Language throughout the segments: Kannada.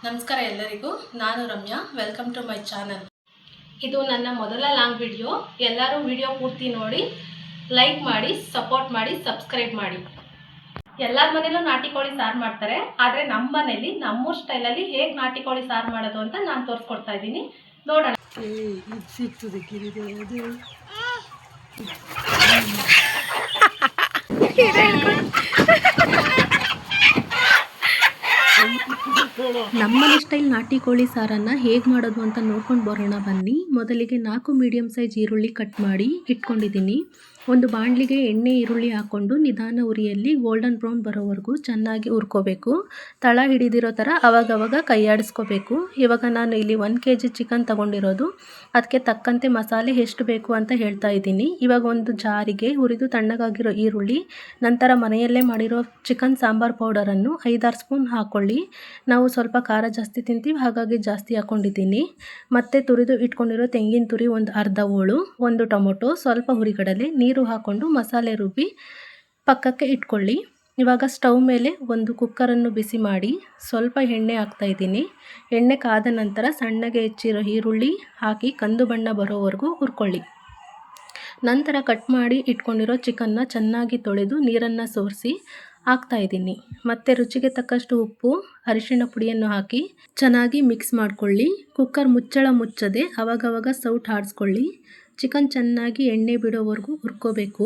ನಮಸ್ಕಾರ ಎಲ್ಲರಿಗೂ, ನಾನು Ramya. Welcome to my channel. ಇದು ನನ್ನ ಮೊದಲ ಲಾಂಗ್ ವಿಡಿಯೋ. ಎಲ್ಲರೂ ವಿಡಿಯೋ ಪೂರ್ತಿ ನೋಡಿ, ಲೈಕ್ ಮಾಡಿ, ಸಪೋರ್ಟ್ ಮಾಡಿ, ಸಬ್ಸ್ಕ್ರೈಬ್ ಮಾಡಿ. ಎಲ್ಲರ ಮನೇಲೂ ನಾಟಿ ಕೋಳಿ ಸಾರು ಮಾಡ್ತಾರೆ, ಆದರೆ ನಮ್ಮ ಮನೇಲಿ ನಮ್ಮೂರ ಸ್ಟೈಲಲ್ಲಿ ಹೇಗೆ ನಾಟಿ ಕೋಳಿ ಸಾರು ಮಾಡೋದು ಅಂತ ನಾನು ತೋರಿಸ್ಕೊಡ್ತಾ ಇದ್ದೀನಿ. ನೋಡೋಣ. ನಮ್ಮನೆ ಸ್ಟೈಲ್ ನಾಟಿ ಕೋಳಿ ಸಾರನ್ನು ಹೇಗೆ ಮಾಡೋದು ಅಂತ ನೋಡ್ಕೊಂಡು ಬರೋಣ ಬನ್ನಿ. ಮೊದಲಿಗೆ 4 ಮೀಡಿಯಮ್ ಸೈಜ್ ಈರುಳ್ಳಿ ಕಟ್ ಮಾಡಿ ಇಟ್ಕೊಂಡಿದ್ದೀನಿ. ಒಂದು ಬಾಣಲಿಗೆ ಎಣ್ಣೆ ಈರುಳ್ಳಿ ಹಾಕ್ಕೊಂಡು ನಿಧಾನ ಉರಿಯಲ್ಲಿ ಗೋಲ್ಡನ್ ಬ್ರೌನ್ ಬರೋವರೆಗೂ ಚೆನ್ನಾಗಿ ಹುರ್ಕೋಬೇಕು. ತಳ ಹಿಡಿದಿರೋ ಥರ ಅವಾಗವಾಗ ಕೈ ಆಡಿಸ್ಕೋಬೇಕು. ಇವಾಗ ನಾನು ಇಲ್ಲಿ 1 kg ಚಿಕನ್ ತೊಗೊಂಡಿರೋದು, ಅದಕ್ಕೆ ತಕ್ಕಂತೆ ಮಸಾಲೆ ಎಷ್ಟು ಬೇಕು ಅಂತ ಹೇಳ್ತಾ ಇದ್ದೀನಿ. ಇವಾಗ ಒಂದು ಜಾರಿಗೆ ಹುರಿದು ತಣ್ಣಗಾಗಿರೋ ಈರುಳ್ಳಿ, ನಂತರ ಮನೆಯಲ್ಲೇ ಮಾಡಿರೋ ಚಿಕನ್ ಸಾಂಬಾರು ಪೌಡರನ್ನು 5-6 ಸ್ಪೂನ್ ಹಾಕ್ಕೊಳ್ಳಿ. ನಾವು ಸ್ವಲ್ಪ ಖಾರ ಜಾಸ್ತಿ ತಿಂತೀವಿ, ಹಾಗಾಗಿ ಜಾಸ್ತಿ ಹಾಕ್ಕೊಂಡಿದ್ದೀನಿ. ಮತ್ತು ತುರಿದು ಇಟ್ಕೊಂಡಿರೋ ತೆಂಗಿನ ತುರಿ ಒಂದು ಅರ್ಧ ಹೋಳು, ಒಂದು ಟೊಮೊಟೊ, ಸ್ವಲ್ಪ ಹುರಿಗಡಲೆ, ನೀರು ಹಾಕ್ಕೊಂಡು ಮಸಾಲೆ ರುಬ್ಬಿ ಪಕ್ಕಕ್ಕೆ ಇಟ್ಕೊಳ್ಳಿ. ಇವಾಗ ಸ್ಟವ್ ಮೇಲೆ ಒಂದು ಕುಕ್ಕರನ್ನು ಬಿಸಿ ಮಾಡಿ ಸ್ವಲ್ಪ ಎಣ್ಣೆ ಹಾಕ್ತಾ ಇದ್ದೀನಿ. ಎಣ್ಣೆ ಕಾದ ನಂತರ ಸಣ್ಣಗೆ ಹೆಚ್ಚಿರೋ ಈರುಳ್ಳಿ ಹಾಕಿ ಕಂದು ಬಣ್ಣ ಬರೋವರೆಗೂ ಹುರ್ಕೊಳ್ಳಿ. ನಂತರ ಕಟ್ ಮಾಡಿ ಇಟ್ಕೊಂಡಿರೋ ಚಿಕನ್ನ ಚೆನ್ನಾಗಿ ತೊಳೆದು ನೀರನ್ನು ಸೋರಿಸಿ ಹಾಕ್ತಾ ಇದ್ದೀನಿ. ಮತ್ತು ರುಚಿಗೆ ತಕ್ಕಷ್ಟು ಉಪ್ಪು, ಅರಿಶಿಣ ಪುಡಿಯನ್ನು ಹಾಕಿ ಚೆನ್ನಾಗಿ ಮಿಕ್ಸ್ ಮಾಡ್ಕೊಳ್ಳಿ. ಕುಕ್ಕರ್ ಮುಚ್ಚಳ ಮುಚ್ಚದೆ ಅವಾಗವಾಗ ಸೌಟ್ ಆಡಿಸ್ಕೊಳ್ಳಿ. ಚಿಕನ್ ಚೆನ್ನಾಗಿ ಎಣ್ಣೆ ಬಿಡೋವರೆಗೂ ಹುರ್ಕೋಬೇಕು.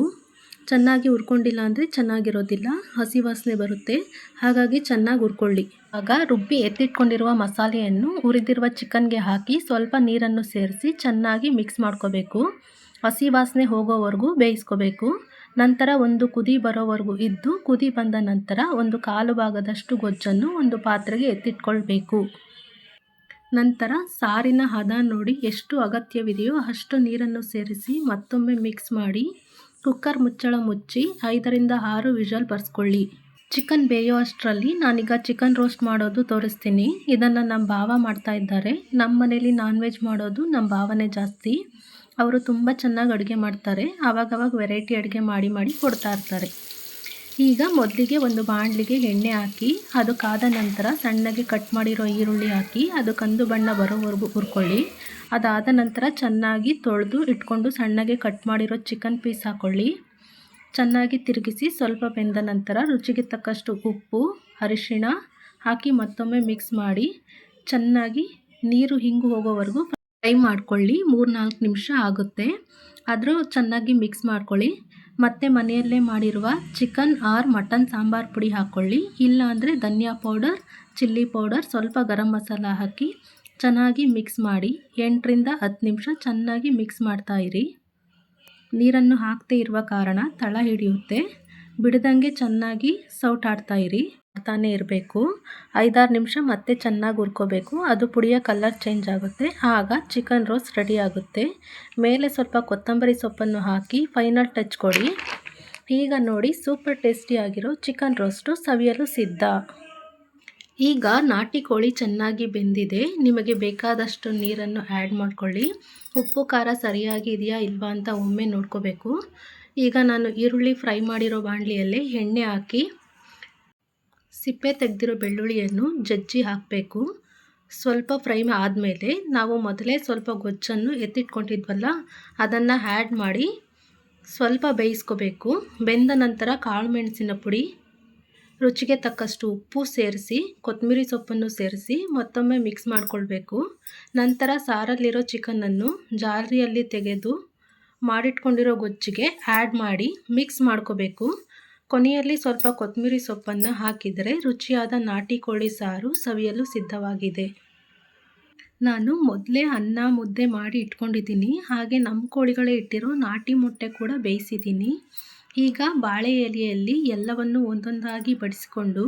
ಚೆನ್ನಾಗಿ ಹುರ್ಕೊಂಡಿಲ್ಲ ಅಂದರೆ ಚೆನ್ನಾಗಿರೋದಿಲ್ಲ, ಹಸಿ ವಾಸನೆ ಬರುತ್ತೆ. ಹಾಗಾಗಿ ಚೆನ್ನಾಗಿ ಹುರ್ಕೊಳ್ಳಿ. ಆಗ ರುಬ್ಬಿ ಎತ್ತಿಟ್ಕೊಂಡಿರುವ ಮಸಾಲೆಯನ್ನು ಹುರಿದಿರುವ ಚಿಕನ್ಗೆ ಹಾಕಿ ಸ್ವಲ್ಪ ನೀರನ್ನು ಸೇರಿಸಿ ಚೆನ್ನಾಗಿ ಮಿಕ್ಸ್ ಮಾಡ್ಕೋಬೇಕು. ಹಸಿ ವಾಸನೆ ಹೋಗೋವರೆಗೂ ಬೇಯಿಸ್ಕೋಬೇಕು. ನಂತರ ಒಂದು ಕುದಿ ಬರೋವರೆಗೂ ಇದ್ದು, ಕುದಿ ಬಂದ ನಂತರ ಒಂದು ಕಾಲು ಭಾಗದಷ್ಟು ಗೊಜ್ಜನ್ನು ಒಂದು ಪಾತ್ರೆಗೆ ಎತ್ತಿಟ್ಕೊಳ್ಬೇಕು. ನಂತರ ಸಾರಿನ ಹದ ನೋಡಿ ಎಷ್ಟು ಅಗತ್ಯವಿದೆಯೋ ಅಷ್ಟು ನೀರನ್ನು ಸೇರಿಸಿ ಮತ್ತೊಮ್ಮೆ ಮಿಕ್ಸ್ ಮಾಡಿ ಕುಕ್ಕರ್ ಮುಚ್ಚಳ ಮುಚ್ಚಿ 5ರಿಂದ 6 ವಿಷಲ್ ಬರ್ಸ್ಕೊಳ್ಳಿ. ಚಿಕನ್ ಬೇಯೋ ಅಷ್ಟರಲ್ಲಿ ನಾನೀಗ ಚಿಕನ್ ರೋಸ್ಟ್ ಮಾಡೋದು ತೋರಿಸ್ತೀನಿ. ಇದನ್ನು ನಮ್ಮ ಭಾವ ಮಾಡ್ತಾ ಇದ್ದಾರೆ. ನಮ್ಮ ಮನೇಲಿ ನಾನ್ ವೆಜ್ ಮಾಡೋದು ನಮ್ಮ ಭಾವನೇ ಜಾಸ್ತಿ. ಅವರು ತುಂಬ ಚೆನ್ನಾಗಿ ಅಡುಗೆ ಮಾಡ್ತಾರೆ. ಆವಾಗವಾಗ ವೆರೈಟಿ ಅಡುಗೆ ಮಾಡಿ ಕೊಡ್ತಾ ಇರ್ತಾರೆ. ಈಗ ಮೊದಲಿಗೆ ಒಂದು ಬಾಣಲಿಗೆ ಎಣ್ಣೆ ಹಾಕಿ ಅದು ಕಾದ ನಂತರ ಸಣ್ಣಗೆ ಕಟ್ ಮಾಡಿರೋ ಈರುಳ್ಳಿ ಹಾಕಿ ಅದು ಕಂದು ಬಣ್ಣ ಬರೋವರೆಗೂ ಹುರ್ಕೊಳ್ಳಿ. ಅದಾದ ನಂತರ ಚೆನ್ನಾಗಿ ತೊಳೆದು ಇಟ್ಕೊಂಡು ಸಣ್ಣಗೆ ಕಟ್ ಮಾಡಿರೋ ಚಿಕನ್ ಪೀಸ್ ಹಾಕ್ಕೊಳ್ಳಿ. ಚೆನ್ನಾಗಿ ತಿರುಗಿಸಿ ಸ್ವಲ್ಪ ಬೆಂದ ನಂತರ ರುಚಿಗೆ ತಕ್ಕಷ್ಟು ಉಪ್ಪು, ಅರಿಶಿಣ ಹಾಕಿ ಮತ್ತೊಮ್ಮೆ ಮಿಕ್ಸ್ ಮಾಡಿ ಚೆನ್ನಾಗಿ ನೀರು ಹಿಂಗು ಹೋಗೋವರೆಗೂ ಫ್ರೈ ಮಾಡ್ಕೊಳ್ಳಿ. 3-4 ನಿಮಿಷ ಆಗುತ್ತೆ. ಆದರೂ ಚೆನ್ನಾಗಿ ಮಿಕ್ಸ್ ಮಾಡ್ಕೊಳ್ಳಿ. ಮತ್ತು ಮನೆಯಲ್ಲೇ ಮಾಡಿರುವ ಚಿಕನ್ ಆರ್ ಮಟನ್ ಸಾಂಬಾರು ಪುಡಿ ಹಾಕ್ಕೊಳ್ಳಿ. ಇಲ್ಲ ಅಂದರೆ ಧನಿಯಾ ಪೌಡರ್, ಚಿಲ್ಲಿ ಪೌಡರ್, ಸ್ವಲ್ಪ ಗರಂ ಮಸಾಲ ಹಾಕಿ ಚೆನ್ನಾಗಿ ಮಿಕ್ಸ್ ಮಾಡಿ 8ರಿಂದ 10 ನಿಮಿಷ ಚೆನ್ನಾಗಿ ಮಿಕ್ಸ್ ಮಾಡ್ತಾಯಿರಿ. ನೀರನ್ನು ಹಾಕದೇ ಇರುವ ಕಾರಣ ತಳ ಹಿಡಿಯುತ್ತೆ. ಬಿಡದಂಗೆ ಚೆನ್ನಾಗಿ ಸೌಟಾಡ್ತಾಯಿರಿ, ಮಾಡ್ತಾನೆ ಇರಬೇಕು. 5-6 ನಿಮಿಷ ಮತ್ತೆ ಚೆನ್ನಾಗಿ ಹುರ್ಕೋಬೇಕು. ಅದು ಪುಡಿಯ ಕಲರ್ ಚೇಂಜ್ ಆಗುತ್ತೆ. ಆಗ ಚಿಕನ್ ರೋಸ್ಟ್ ರೆಡಿ ಆಗುತ್ತೆ. ಮೇಲೆ ಸ್ವಲ್ಪ ಕೊತ್ತಂಬರಿ ಸೊಪ್ಪನ್ನು ಹಾಕಿ ಫೈನಲ್ ಟಚ್ ಕೊಡಿ. ಈಗ ನೋಡಿ, ಸೂಪರ್ ಟೇಸ್ಟಿಯಾಗಿರೋ ಚಿಕನ್ ರೋಸ್ಟು ಸವಿಯಲು ಸಿದ್ಧ. ಈಗ ನಾಟಿ ಕೋಳಿ ಚೆನ್ನಾಗಿ ಬೆಂದಿದೆ. ನಿಮಗೆ ಬೇಕಾದಷ್ಟು ನೀರನ್ನು ಆ್ಯಡ್ ಮಾಡ್ಕೊಳ್ಳಿ. ಉಪ್ಪು ಖಾರ ಸರಿಯಾಗಿ ಇದೆಯಾ ಇಲ್ವಾ ಅಂತ ಒಮ್ಮೆ ನೋಡ್ಕೋಬೇಕು. ಈಗ ನಾನು ಈರುಳ್ಳಿ ಫ್ರೈ ಮಾಡಿರೋ ಬಾಣಲಿಯಲ್ಲೇ ಎಣ್ಣೆ ಹಾಕಿ ಸಿಪ್ಪೆ ತೆಗೆದಿರೋ ಬೆಳ್ಳುಳ್ಳಿಯನ್ನು ಜಜ್ಜಿ ಹಾಕಬೇಕು. ಸ್ವಲ್ಪ ಫ್ರೈ ಆದಮೇಲೆ ನಾವು ಮೊದಲೇ ಸ್ವಲ್ಪ ಗೊಜ್ಜನ್ನು ಎತ್ತಿಟ್ಕೊಂಡಿದ್ವಲ್ಲ ಅದನ್ನು ಆ್ಯಡ್ ಮಾಡಿ ಸ್ವಲ್ಪ ಬೇಯಿಸ್ಕೋಬೇಕು. ಬೆಂದ ನಂತರ ಕಾಳು ಮೆಣಸಿನ ಪುಡಿ, ರುಚಿಗೆ ತಕ್ಕಷ್ಟು ಉಪ್ಪು ಸೇರಿಸಿ ಕೊತ್ತಂಬರಿ ಸೊಪ್ಪನ್ನು ಸೇರಿಸಿ ಮತ್ತೊಮ್ಮೆ ಮಿಕ್ಸ್ ಮಾಡಿಕೊಳ್ಬೇಕು. ನಂತರ ಸಾರಲ್ಲಿರೋ ಚಿಕನನ್ನು ಜಾರಿಯಲ್ಲಿ ತೆಗೆದು ಮಾಡಿಟ್ಕೊಂಡಿರೋ ಗೊಜ್ಜಿಗೆ ಆ್ಯಡ್ ಮಾಡಿ ಮಿಕ್ಸ್ ಮಾಡ್ಕೋಬೇಕು. ಕೊನೆಯಲ್ಲಿ ಸ್ವಲ್ಪ ಕೊತ್ತಂಬರಿ ಸೊಪ್ಪನ್ನು ಹಾಕಿದರೆ ರುಚಿಯಾದ ನಾಟಿ ಕೋಳಿ ಸಾರು ಸವಿಯಲು ಸಿದ್ಧವಾಗಿದೆ. ನಾನು ಮೊದಲೇ ಅನ್ನ ಮುದ್ದೆ ಮಾಡಿ ಇಟ್ಕೊಂಡಿದ್ದೀನಿ. ಹಾಗೆ ನಮ್ಮ ಕೋಳಿಗಳೇ ಇಟ್ಟಿರೋ ನಾಟಿ ಮೊಟ್ಟೆ ಕೂಡ ಬೇಯಿಸಿದ್ದೀನಿ. ಈಗ ಬಾಳೆ ಎಲೆಯಲ್ಲಿ ಎಲ್ಲವನ್ನು ಒಂದೊಂದಾಗಿ ಬಡಿಸಿಕೊಂಡು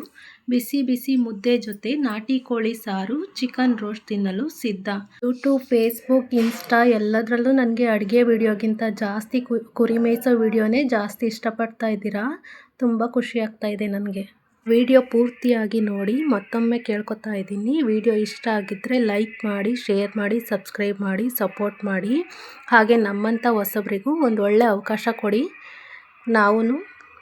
ಬಿಸಿ ಬಿಸಿ ಮುದ್ದೆ ಜೊತೆ ನಾಟಿ ಕೋಳಿ ಸಾರು, ಚಿಕನ್ ರೋಸ್ಟ್ ತಿನ್ನಲು ಸಿದ್ಧ. ಯೂಟ್ಯೂಬ್, ಫೇಸ್ಬುಕ್, ಇನ್ಸ್ಟಾ ಎಲ್ಲದರಲ್ಲೂ ನನಗೆ ಅಡುಗೆ ವಿಡಿಯೋಗಿಂತ ಜಾಸ್ತಿ ಕುರಿ ಮೇಯಿಸೋ ವಿಡಿಯೋನೇ ಜಾಸ್ತಿ ಇಷ್ಟಪಡ್ತಾ ಇದ್ದೀರಾ. ತುಂಬ ಖುಷಿ ಆಗ್ತಾ ಇದೆ ನನಗೆ. ವಿಡಿಯೋ ಪೂರ್ತಿಯಾಗಿ ನೋಡಿ. ಮತ್ತೊಮ್ಮೆ ಕೇಳ್ಕೊತಾ ಇದ್ದೀನಿ, ವಿಡಿಯೋ ಇಷ್ಟ ಆಗಿದ್ದರೆ ಲೈಕ್ ಮಾಡಿ, ಶೇರ್ ಮಾಡಿ, ಸಬ್ಸ್ಕ್ರೈಬ್ ಮಾಡಿ, ಸಪೋರ್ಟ್ ಮಾಡಿ. ಹಾಗೆ ನಮ್ಮಂಥ ಹೊಸಬರಿಗೂ ಒಂದು ಒಳ್ಳೆಯ ಅವಕಾಶ ಕೊಡಿ. ನಾವು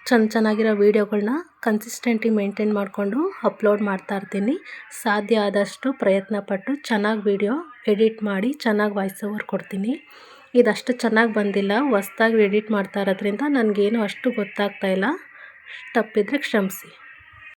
ಚೆನ್ನಾಗಿರೋ ವೀಡಿಯೋಗಳನ್ನ ಕನ್ಸಿಸ್ಟೆಂಟಿ ಮೇಂಟೈನ್ ಮಾಡಿಕೊಂಡು ಅಪ್ಲೋಡ್ ಮಾಡ್ತಾ ಇರ್ತೀನಿ. ಸಾಧ್ಯ ಆದಷ್ಟು ಪ್ರಯತ್ನಪಟ್ಟು ಚೆನ್ನಾಗಿ ವಿಡಿಯೋ ಎಡಿಟ್ ಮಾಡಿ ಚೆನ್ನಾಗಿ ವಾಯ್ಸ್ ಓವರ್ ಕೊಡ್ತೀನಿ. ಇದಷ್ಟು ಚೆನ್ನಾಗಿ ಬಂದಿಲ್ಲ, ಹೊಸ್ದಾಗಿ ಎಡಿಟ್ ಮಾಡ್ತಾ ಇರೋದ್ರಿಂದ ನನಗೇನು ಅಷ್ಟು ಗೊತ್ತಾಗ್ತಾಯಿಲ್ಲ. ತಪ್ಪಿದರೆ ಕ್ಷಮಿಸಿ.